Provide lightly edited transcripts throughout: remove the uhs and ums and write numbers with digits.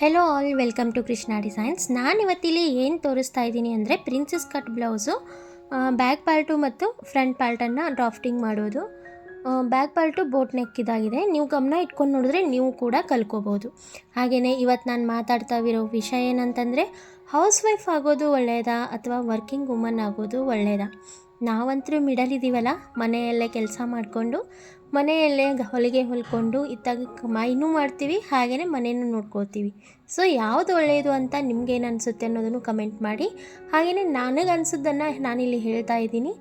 Hello all, welcome to Krishna designs. ನಾನು ಇವತ್ತಿಲ್ಲಿ ಏನು ತೋರಿಸ್ತಾ ಇದ್ದೀನಿ ಅಂದರೆ princess cut blouse back part ಮತ್ತು ಫ್ರಂಟ್ ಪಾರ್ಟನ್ನು ಡ್ರಾಫ್ಟಿಂಗ್ ಮಾಡೋದು. ಬ್ಯಾಕ್ ಪಾರ್ಟು ಬೋಟ್ ನೆಕ್ ಇದಾಗಿದೆ. ನೀವು ಗಮನ ಇಟ್ಕೊಂಡು ನೋಡಿದ್ರೆ ನೀವು ಕೂಡ ಕಲ್ಕೋಬೋದು. ಹಾಗೆಯೇ ಇವತ್ತು ನಾನು ಮಾತಾಡ್ತಾ ಇರೋ ವಿಷಯ ಏನಂತಂದರೆ, ಹೌಸ್ ವೈಫ್ ಆಗೋದು ಒಳ್ಳೆಯದಾ ಅಥವಾ ವರ್ಕಿಂಗ್ ವುಮನ್ ಆಗೋದು ಒಳ್ಳೆಯದಾ? ನಾವಂತರೂ ಮಿಡಲ್ ಇದ್ದೀವಲ್ಲ, ಮನೆಯಲ್ಲೇ ಕೆಲಸ ಮಾಡಿಕೊಂಡು ಮನೆಯಲ್ಲೇ ಹೊಲಿಗೆ ಹೊಲ್ಕೊಂಡು ಇತ್ತಾಗ ಕಮಾಯಿನೂ ಮಾಡ್ತೀವಿ, ಹಾಗೆಯೇ ಮನೆಯೂ ನೋಡ್ಕೊಳ್ತೀವಿ. ಸೊ ಯಾವುದು ಒಳ್ಳೆಯದು ಅಂತ ನಿಮ್ಗೇನು ಅನಿಸುತ್ತೆ ಅನ್ನೋದನ್ನು ಕಮೆಂಟ್ ಮಾಡಿ. ಹಾಗೆಯೇ ನನಗೆ ಅನಿಸೋದನ್ನು ನಾನಿಲ್ಲಿ ಹೇಳ್ತಾ ಇದ್ದೀನಿ.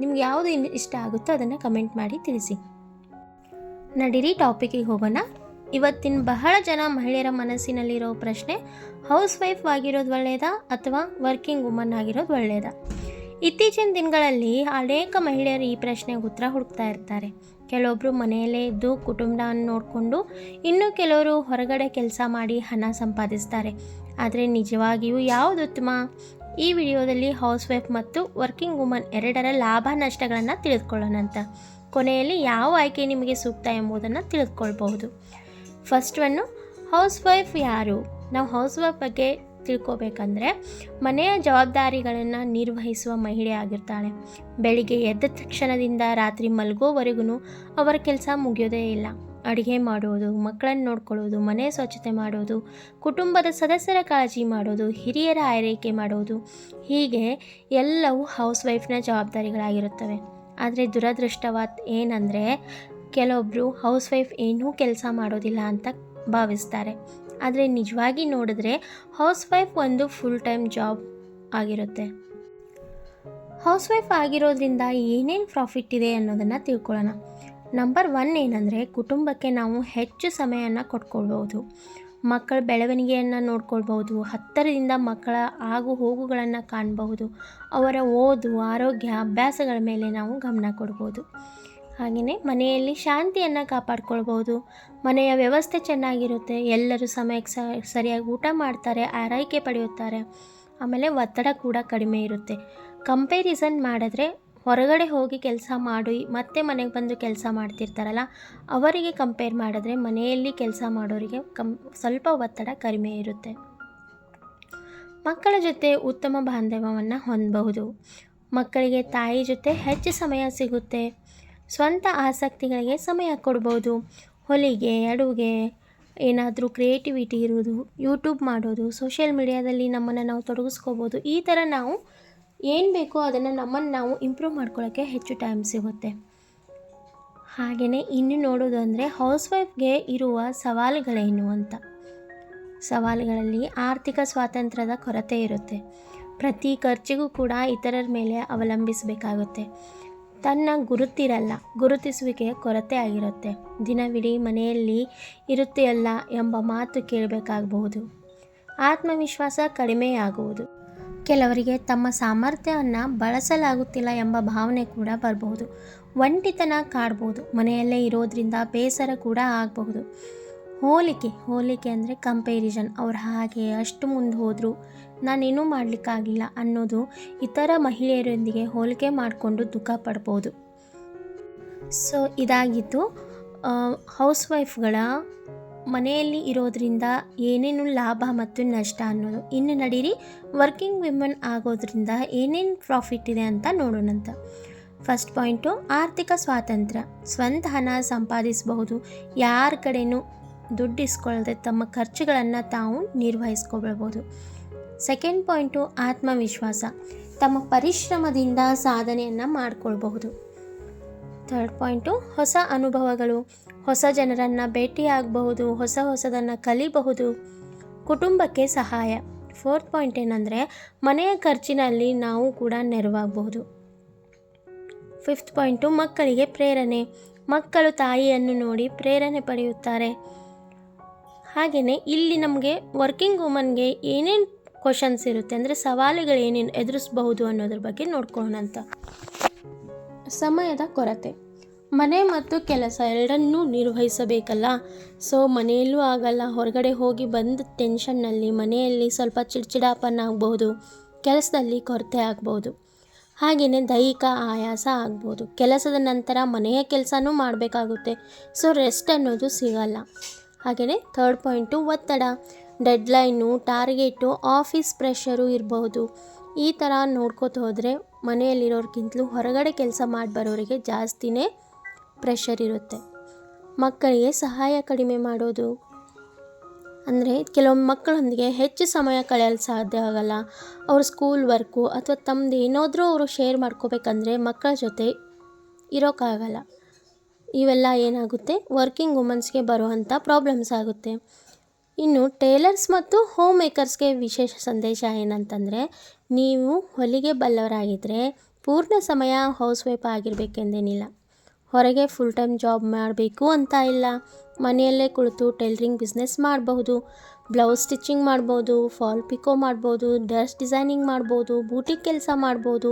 ನಿಮ್ಗೆ ಯಾವುದು ಇಷ್ಟ ಆಗುತ್ತೋ ಅದನ್ನು ಕಮೆಂಟ್ ಮಾಡಿ ತಿಳಿಸಿ. ನಡೀರಿ ಟಾಪಿಕಿಗೆ ಹೋಗೋಣ. ಇವತ್ತಿನ ಬಹಳ ಜನ ಮಹಿಳೆಯರ ಮನಸ್ಸಿನಲ್ಲಿರೋ ಪ್ರಶ್ನೆ, ಹೌಸ್ ವೈಫ್ ಆಗಿರೋದು ಒಳ್ಳೆಯದಾ ಅಥವಾ ವರ್ಕಿಂಗ್ ವುಮನ್ ಆಗಿರೋದು ಒಳ್ಳೆಯದಾ? ಇತ್ತೀಚಿನ ದಿನಗಳಲ್ಲಿ ಅನೇಕ ಮಹಿಳೆಯರು ಈ ಪ್ರಶ್ನೆಗೆ ಉತ್ತರ ಹುಡುಕ್ತಾ ಇರ್ತಾರೆ. ಕೆಲವೊಬ್ಬರು ಮನೆಯಲ್ಲೇ ಇದ್ದು ಕುಟುಂಬವನ್ನು ನೋಡಿಕೊಂಡು, ಇನ್ನು ಕೆಲವರು ಹೊರಗಡೆ ಕೆಲಸ ಮಾಡಿ ಹಣ ಸಂಪಾದಿಸ್ತಾರೆ. ಆದರೆ ನಿಜವಾಗಿಯೂ ಯಾವುದು ಉತ್ತಮ? ಈ ವಿಡಿಯೋದಲ್ಲಿ ಹೌಸ್ ವೈಫ್ ಮತ್ತು ವರ್ಕಿಂಗ್ ವುಮನ್ ಎರಡರ ಲಾಭ ನಷ್ಟಗಳನ್ನು ತಿಳಿದುಕೊಳ್ಳೋಣಂತ. ಕೊನೆಯಲ್ಲಿ ಯಾವ ಆಯ್ಕೆ ನಿಮಗೆ ಸೂಕ್ತ ಎಂಬುದನ್ನು ತಿಳಿದುಕೊಳ್ಬಹುದು. ಫಸ್ಟ್ ಒನ್ನು, ಹೌಸ್ ವೈಫ್ ಯಾರು? ನಾವು ಹೌಸ್ ವೈಫ್ ಬಗ್ಗೆ ತಿಳ್ಕೊಬೇಕಂದ್ರೆ, ಮನೆಯ ಜವಾಬ್ದಾರಿಗಳನ್ನು ನಿರ್ವಹಿಸುವ ಮಹಿಳೆ ಆಗಿರ್ತಾಳೆ. ಬೆಳಿಗ್ಗೆ ಎದ್ದ ತಕ್ಷಣದಿಂದ ರಾತ್ರಿ ಮಲಗೋವರೆಗೂ ಅವರ ಕೆಲಸ ಮುಗಿಯೋದೇ ಇಲ್ಲ. ಅಡುಗೆ ಮಾಡೋದು, ಮಕ್ಕಳನ್ನು ನೋಡ್ಕೊಳ್ಳೋದು, ಮನೆ ಸ್ವಚ್ಛತೆ ಮಾಡೋದು, ಕುಟುಂಬದ ಸದಸ್ಯರ ಕಾಳಜಿ ಮಾಡೋದು, ಹಿರಿಯರ ಆರೈಕೆ ಮಾಡೋದು, ಹೀಗೆ ಎಲ್ಲವೂ ಹೌಸ್ ವೈಫ್ನ ಜವಾಬ್ದಾರಿಗಳಾಗಿರುತ್ತವೆ. ಆದರೆ ದುರದೃಷ್ಟವತ್ ಏನಂದರೆ, ಕೆಲವೊಬ್ಬರು ಹೌಸ್ ವೈಫ್ ಏನೂ ಕೆಲಸ ಮಾಡೋದಿಲ್ಲ ಅಂತ ಭಾವಿಸ್ತಾರೆ. ಆದರೆ ನಿಜವಾಗಿ ನೋಡಿದ್ರೆ ಹೌಸ್ ವೈಫ್ ಒಂದು ಫುಲ್ ಟೈಮ್ ಜಾಬ್ ಆಗಿರುತ್ತೆ. ಹೌಸ್ ವೈಫ್ ಆಗಿರೋದ್ರಿಂದ ಏನೇನು ಪ್ರಾಫಿಟ್ ಇದೆ ಅನ್ನೋದನ್ನು ತಿಳ್ಕೊಳ್ಳೋಣ. ನಂಬರ್ 1 ಏನಂದರೆ, ಕುಟುಂಬಕ್ಕೆ ನಾವು ಹೆಚ್ಚು ಸಮಯವನ್ನು ಕೊಟ್ಕೊಳ್ಬೋದು. ಮಕ್ಕಳ ಬೆಳವಣಿಗೆಯನ್ನು ನೋಡ್ಕೊಳ್ಬೋದು. ಹತ್ತಿರದಿಂದ ಮಕ್ಕಳ ಆಗು ಹೋಗುಗಳನ್ನು ಕಾಣಬಹುದು. ಅವರ ಓದು, ಆರೋಗ್ಯ, ಅಭ್ಯಾಸಗಳ ಮೇಲೆ ನಾವು ಗಮನ ಕೊಡ್ಬೋದು. ಹಾಗೆಯೇ ಮನೆಯಲ್ಲಿ ಶಾಂತಿಯನ್ನು ಕಾಪಾಡ್ಕೊಳ್ಬೋದು. ಮನೆಯ ವ್ಯವಸ್ಥೆ ಚೆನ್ನಾಗಿರುತ್ತೆ. ಎಲ್ಲರೂ ಸಮಯಕ್ಕೆ ಸರಿಯಾಗಿ ಊಟ ಮಾಡ್ತಾರೆ, ಆರೈಕೆ ಪಡೆಯುತ್ತಾರೆ. ಆಮೇಲೆ ಒತ್ತಡ ಕೂಡ ಕಡಿಮೆ ಇರುತ್ತೆ. ಕಂಪೇರಿಸನ್ ಮಾಡಿದ್ರೆ, ಹೊರಗಡೆ ಹೋಗಿ ಕೆಲಸ ಮಾಡಿ ಮತ್ತೆ ಮನೆಗೆ ಬಂದು ಕೆಲಸ ಮಾಡ್ತಿರ್ತಾರಲ್ಲ, ಅವರಿಗೆ ಕಂಪೇರ್ ಮಾಡಿದ್ರೆ ಮನೆಯಲ್ಲಿ ಕೆಲಸ ಮಾಡೋರಿಗೆ ಸ್ವಲ್ಪ ಒತ್ತಡ ಕಡಿಮೆ ಇರುತ್ತೆ. ಮಕ್ಕಳ ಜೊತೆ ಉತ್ತಮ ಬಾಂಧವ್ಯವನ್ನು ಹೊಂದಬಹುದು. ಮಕ್ಕಳಿಗೆ ತಾಯಿ ಜೊತೆ ಹೆಚ್ಚು ಸಮಯ ಸಿಗುತ್ತೆ. ಸ್ವಂತ ಆಸಕ್ತಿಗಳಿಗೆ ಸಮಯ ಕೊಡ್ಬೋದು. ಹೊಲಿಗೆ, ಅಡುಗೆ, ಏನಾದರೂ ಕ್ರಿಯೇಟಿವಿಟಿ ಇರೋದು, ಯೂಟ್ಯೂಬ್ ಮಾಡೋದು, ಸೋಷಿಯಲ್ ಮೀಡಿಯಾದಲ್ಲಿ ನಮ್ಮನ್ನು ನಾವು ತೊಡಗಿಸ್ಕೋಬೋದು. ಈ ಥರ ನಾವು ಏನು ಬೇಕೋ ಅದನ್ನು ನಮ್ಮನ್ನು ನಾವು ಇಂಪ್ರೂವ್ ಮಾಡ್ಕೊಳ್ಳೋಕ್ಕೆ ಹೆಚ್ಚು ಟೈಮ್ ಸಿಗುತ್ತೆ. ಹಾಗೆಯೇ ಇನ್ನು ನೋಡೋದು ಅಂದರೆ, ಹೌಸ್ ವೈಫ್ಗೆ ಇರುವ ಸವಾಲುಗಳೇನು ಅಂತ. ಸವಾಲುಗಳಲ್ಲಿ ಆರ್ಥಿಕ ಸ್ವಾತಂತ್ರ್ಯದ ಕೊರತೆ ಇರುತ್ತೆ. ಪ್ರತಿ ಖರ್ಚಿಗೂ ಕೂಡ ಇತರರ ಮೇಲೆ ಅವಲಂಬಿಸಬೇಕಾಗುತ್ತೆ. ತನ್ನ ಗುರುತಿರಲ್ಲ, ಗುರುತಿಸುವಿಕೆಯ ಕೊರತೆ ಆಗಿರುತ್ತೆ. ದಿನವಿಡೀ ಮನೆಯಲ್ಲಿ ಇರುತ್ತೆಯಲ್ಲ ಎಂಬ ಮಾತು ಕೇಳಬೇಕಾಗಬಹುದು. ಆತ್ಮವಿಶ್ವಾಸ ಕಡಿಮೆಯಾಗುವುದು. ಕೆಲವರಿಗೆ ತಮ್ಮ ಸಾಮರ್ಥ್ಯವನ್ನು ಬಳಸಲಾಗುತ್ತಿಲ್ಲ ಎಂಬ ಭಾವನೆ ಕೂಡ ಬರಬಹುದು. ಒಂಟಿತನ ಕಾಡ್ಬೋದು. ಮನೆಯಲ್ಲೇ ಇರೋದ್ರಿಂದ ಬೇಸರ ಕೂಡ ಆಗಬಹುದು. ಹೋಲಿಕೆ ಅಂದರೆ ಕಂಪೇರಿಸನ್. ಅವ್ರು ಹಾಗೆ ಅಷ್ಟು ಮುಂದೆ ಹೋದರು, ನಾನೇನೂ ಮಾಡಲಿಕ್ಕಾಗಲಿಲ್ಲ ಅನ್ನೋದು ಇತರ ಮಹಿಳೆಯರೊಂದಿಗೆ ಹೋಲಿಕೆ ಮಾಡಿಕೊಂಡು ದುಃಖ ಪಡ್ಬೋದು. ಸೊ ಇದಾಗಿತ್ತು ಹೌಸ್ ವೈಫ್ಗಳ ಮನೆಯಲ್ಲಿ ಇರೋದ್ರಿಂದ ಏನೇನು ಲಾಭ ಮತ್ತು ನಷ್ಟ ಅನ್ನೋದು. ಇನ್ನು ನಡೀರಿ ವರ್ಕಿಂಗ್ ವಿಮೆನ್ ಆಗೋದ್ರಿಂದ ಏನೇನು ಪ್ರಾಫಿಟ್ ಇದೆ ಅಂತ ನೋಡೋಣಂತ. ಫಸ್ಟ್ ಪಾಯಿಂಟು, ಆರ್ಥಿಕ ಸ್ವಾತಂತ್ರ್ಯ. ಸ್ವಂತ ಹಣ ಸಂಪಾದಿಸಬಹುದು. ಯಾರ ಕಡೆಯೂ ದುಡ್ಡು ಇಸ್ಕೊಳ್ಳದೆ ತಮ್ಮ ಖರ್ಚುಗಳನ್ನು ತಾವು ನಿರ್ವಹಿಸ್ಕೊಳ್ಬೋದು. ಸೆಕೆಂಡ್ ಪಾಯಿಂಟು, ಆತ್ಮವಿಶ್ವಾಸ. ತಮ್ಮ ಪರಿಶ್ರಮದಿಂದ ಸಾಧನೆಯನ್ನು ಮಾಡಿಕೊಳ್ಬಹುದು. ಥರ್ಡ್ ಪಾಯಿಂಟು, ಹೊಸ ಅನುಭವಗಳು. ಹೊಸ ಜನರನ್ನು ಭೇಟಿಯಾಗಬಹುದು, ಹೊಸದನ್ನು ಕಲಿಬಹುದು. ಕುಟುಂಬಕ್ಕೆ ಸಹಾಯ. ಫೋರ್ತ್ ಪಾಯಿಂಟ್ ಏನಂದರೆ, ಮನೆಯ ಖರ್ಚಿನಲ್ಲಿ ನಾವು ಕೂಡ ನೆರವಾಗಬಹುದು. ಫಿಫ್ತ್ ಪಾಯಿಂಟು, ಮಕ್ಕಳಿಗೆ ಪ್ರೇರಣೆ. ಮಕ್ಕಳು ತಾಯಿಯನ್ನು ನೋಡಿ ಪ್ರೇರಣೆ ಪಡೆಯುತ್ತಾರೆ. ಹಾಗೆಯೇ ಇಲ್ಲಿ ನಮಗೆ ವರ್ಕಿಂಗ್ ವುಮನ್ಗೆ ಏನೇನು ಕ್ವಶನ್ಸ್ ಇರುತ್ತೆ ಅಂದರೆ, ಸವಾಲುಗಳು ಏನೇನು ಎದುರಿಸಬಹುದು ಅನ್ನೋದ್ರ ಬಗ್ಗೆ ನೋಡ್ಕೊಳ್ಳೋಣಂತ. ಸಮಯದ ಕೊರತೆ. ಮನೆ ಮತ್ತು ಕೆಲಸ ಎರಡನ್ನೂ ನಿರ್ವಹಿಸಬೇಕಲ್ಲ. ಸೊ ಮನೆಯಲ್ಲೂ ಆಗಲ್ಲ. ಹೊರಗಡೆ ಹೋಗಿ ಬಂದ ಟೆನ್ಷನ್ನಲ್ಲಿ ಮನೆಯಲ್ಲಿ ಸ್ವಲ್ಪ ಚಿಡ್ಚಿಡಾಪನ ಆಗಬಹುದು. ಕೆಲಸದಲ್ಲಿ ಕೊರತೆ ಆಗ್ಬೋದು. ಹಾಗೆಯೇ ದೈಹಿಕ ಆಯಾಸ ಆಗ್ಬೋದು. ಕೆಲಸದ ನಂತರ ಮನೆಯ ಕೆಲಸನೂ ಮಾಡಬೇಕಾಗುತ್ತೆ. ಸೊ ರೆಸ್ಟ್ ಅನ್ನೋದು ಸಿಗಲ್ಲ. ಹಾಗೆಯೇ ಥರ್ಡ್ ಪಾಯಿಂಟು, ಒತ್ತಡ. ಡೆಡ್ಲೈನು, ಟಾರ್ಗೆಟು, ಆಫೀಸ್ ಪ್ರೆಷರು ಇರಬಹುದು. ಈ ಥರ ನೋಡ್ಕೋತ ಹೋದರೆ ಮನೆಯಲ್ಲಿರೋರ್ಗಿಂತಲೂ ಹೊರಗಡೆ ಕೆಲಸ ಮಾಡಿ ಬರೋರಿಗೆ ಜಾಸ್ತಿನೇ ಪ್ರೆಷರ್ ಇರುತ್ತೆ. ಮಕ್ಕಳಿಗೆ ಸಹಾಯ ಕಡಿಮೆ ಮಾಡೋದು ಅಂದರೆ ಕೆಲವೊಮ್ಮೆ ಮಕ್ಕಳೊಂದಿಗೆ ಹೆಚ್ಚು ಸಮಯ ಕಳೆಯಲು ಸಾಧ್ಯ ಆಗಲ್ಲ. ಅವ್ರ ಸ್ಕೂಲ್ ವರ್ಕು ಅಥವಾ ತಮ್ಮದು ಏನಾದರೂ ಅವರು ಶೇರ್ ಮಾಡ್ಕೋಬೇಕಂದ್ರೆ ಮಕ್ಕಳ ಜೊತೆ ಇರೋಕ್ಕಾಗಲ್ಲ. ಇವೆಲ್ಲ ಏನಾಗುತ್ತೆ, ವರ್ಕಿಂಗ್ ವುಮನ್ಸ್ಗೆ ಬರುವಂಥ ಪ್ರಾಬ್ಲಮ್ಸ್ ಆಗುತ್ತೆ. ಇನ್ನು ಟೇಲರ್ಸ್ ಮತ್ತು ಹೋಮ್ ಮೇಕರ್ಸ್ಗೆ ವಿಶೇಷ ಸಂದೇಶ ಏನಂತಂದರೆ, ನೀವು ಹೊಲಿಗೆ ಬಲ್ಲವರಾಗಿದ್ದರೆ ಪೂರ್ಣ ಸಮಯ ಹೌಸ್ ವೈಫ್ ಆಗಿರಬೇಕೆಂದೇನಿಲ್ಲ. ಹೊರಗೆ ಫುಲ್ ಟೈಮ್ ಜಾಬ್ ಮಾಡಬೇಕು ಅಂತ ಇಲ್ಲ. ಮನೆಯಲ್ಲೇ ಕುಳಿತು ಟೈಲರಿಂಗ್ ಬಿಸ್ನೆಸ್ ಮಾಡಬಹುದು, ಬ್ಲೌಸ್ ಸ್ಟಿಚಿಂಗ್ ಮಾಡ್ಬೋದು, ಫಾಲ್ ಪಿಕೋ ಮಾಡ್ಬೋದು, ಡ್ರೆಸ್ ಡಿಸೈನಿಂಗ್ ಮಾಡ್ಬೋದು, ಬೂಟಿಕ್ ಕೆಲಸ ಮಾಡ್ಬೋದು,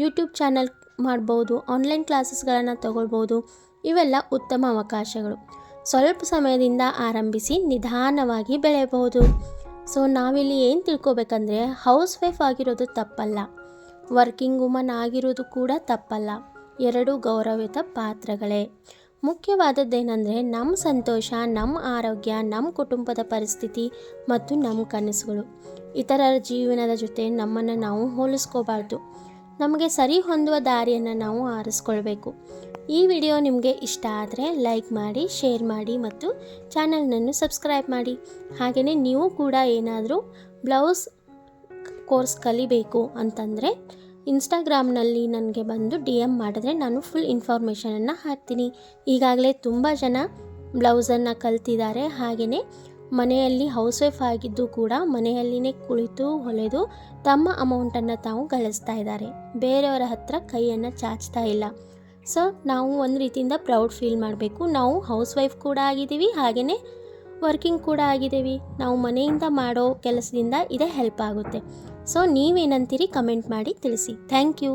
ಯೂಟ್ಯೂಬ್ ಚಾನಲ್ ಮಾಡ್ಬೋದು, ಆನ್ಲೈನ್ ಕ್ಲಾಸಸ್ಗಳನ್ನು ತಗೊಳ್ಬೋದು. ಇವೆಲ್ಲ ಉತ್ತಮ ಅವಕಾಶಗಳು. ಸ್ವಲ್ಪ ಸಮಯದಿಂದ ಆರಂಭಿಸಿ ನಿಧಾನವಾಗಿ ಬೆಳೆಯಬಹುದು. ಸೊ ನಾವಿಲ್ಲಿ ಏನು ತಿಳ್ಕೊಬೇಕಂದ್ರೆ, ಹೌಸ್ ವೈಫ್ ಆಗಿರೋದು ತಪ್ಪಲ್ಲ, ವರ್ಕಿಂಗ್ ವುಮನ್ ಆಗಿರೋದು ಕೂಡ ತಪ್ಪಲ್ಲ. ಎರಡೂ ಗೌರವಿತ ಪಾತ್ರಗಳೇ. ಮುಖ್ಯವಾದದ್ದೇನೆಂದರೆ ನಮ್ಮ ಸಂತೋಷ, ನಮ್ಮ ಆರೋಗ್ಯ, ನಮ್ಮ ಕುಟುಂಬದ ಪರಿಸ್ಥಿತಿ ಮತ್ತು ನಮ್ಮ ಕನಸುಗಳು. ಇತರರ ಜೀವನದ ಜೊತೆ ನಮ್ಮನ್ನು ನಾವು ಹೋಲಿಸ್ಕೋಬಾರ್ದು. ನಮಗೆ ಸರಿ ಹೊಂದುವ ದಾರಿಯನ್ನು ನಾವು ಆರಿಸ್ಕೊಳ್ಬೇಕು. ಈ ವಿಡಿಯೋ ನಿಮಗೆ ಇಷ್ಟ ಆದರೆ ಲೈಕ್ ಮಾಡಿ, ಶೇರ್ ಮಾಡಿ ಮತ್ತು ಚಾನಲ್ನನ್ನು ಸಬ್ಸ್ಕ್ರೈಬ್ ಮಾಡಿ. ಹಾಗೆಯೇ ನೀವು ಕೂಡ ಏನಾದರೂ ಬ್ಲೌಸ್ ಕೋರ್ಸ್ ಕಲಿಬೇಕು ಅಂತಂದರೆ ಇನ್ಸ್ಟಾಗ್ರಾಮ್ನಲ್ಲಿ ನನಗೆ ಬಂದು DM ಮಾಡಿದ್ರೆ ನಾನು ಫುಲ್ ಇನ್ಫಾರ್ಮೇಷನನ್ನು ಹಾಕ್ತೀನಿ. ಈಗಾಗಲೇ ತುಂಬ ಜನ ಬ್ಲೌಸನ್ನು ಕಲ್ತಿದ್ದಾರೆ. ಹಾಗೆಯೇ ಮನೆಯಲ್ಲಿ ಹೌಸ್ ವೈಫ್ ಆಗಿದ್ದು ಕೂಡ ಮನೆಯಲ್ಲಿನೇ ಕುಳಿತು ಹೊಲೆದು ತಮ್ಮ ಅಮೌಂಟನ್ನು ತಾವು ಗಳಿಸ್ತಾ ಇದ್ದಾರೆ. ಬೇರೆಯವರ ಹತ್ರ ಕೈಯನ್ನು ಚಾಚ್ತಾ ಇಲ್ಲ. ಸೊ ನಾವು ಒಂದು ರೀತಿಯಿಂದ ಪ್ರೌಡ್ ಫೀಲ್ ಮಾಡಬೇಕು. ನಾವು ಹೌಸ್ ವೈಫ್ ಕೂಡ ಆಗಿದ್ದೀವಿ, ಹಾಗೆಯೇ ವರ್ಕಿಂಗ್ ಕೂಡ ಆಗಿದ್ದೀವಿ. ನಾವು ಮನೆಯಿಂದ ಮಾಡೋ ಕೆಲಸದಿಂದ ಇದೇ ಹೆಲ್ಪ್ ಆಗುತ್ತೆ. ಸೊ ನೀವೇನಂತೀರಿ ಕಮೆಂಟ್ ಮಾಡಿ ತಿಳಿಸಿ. Thank you.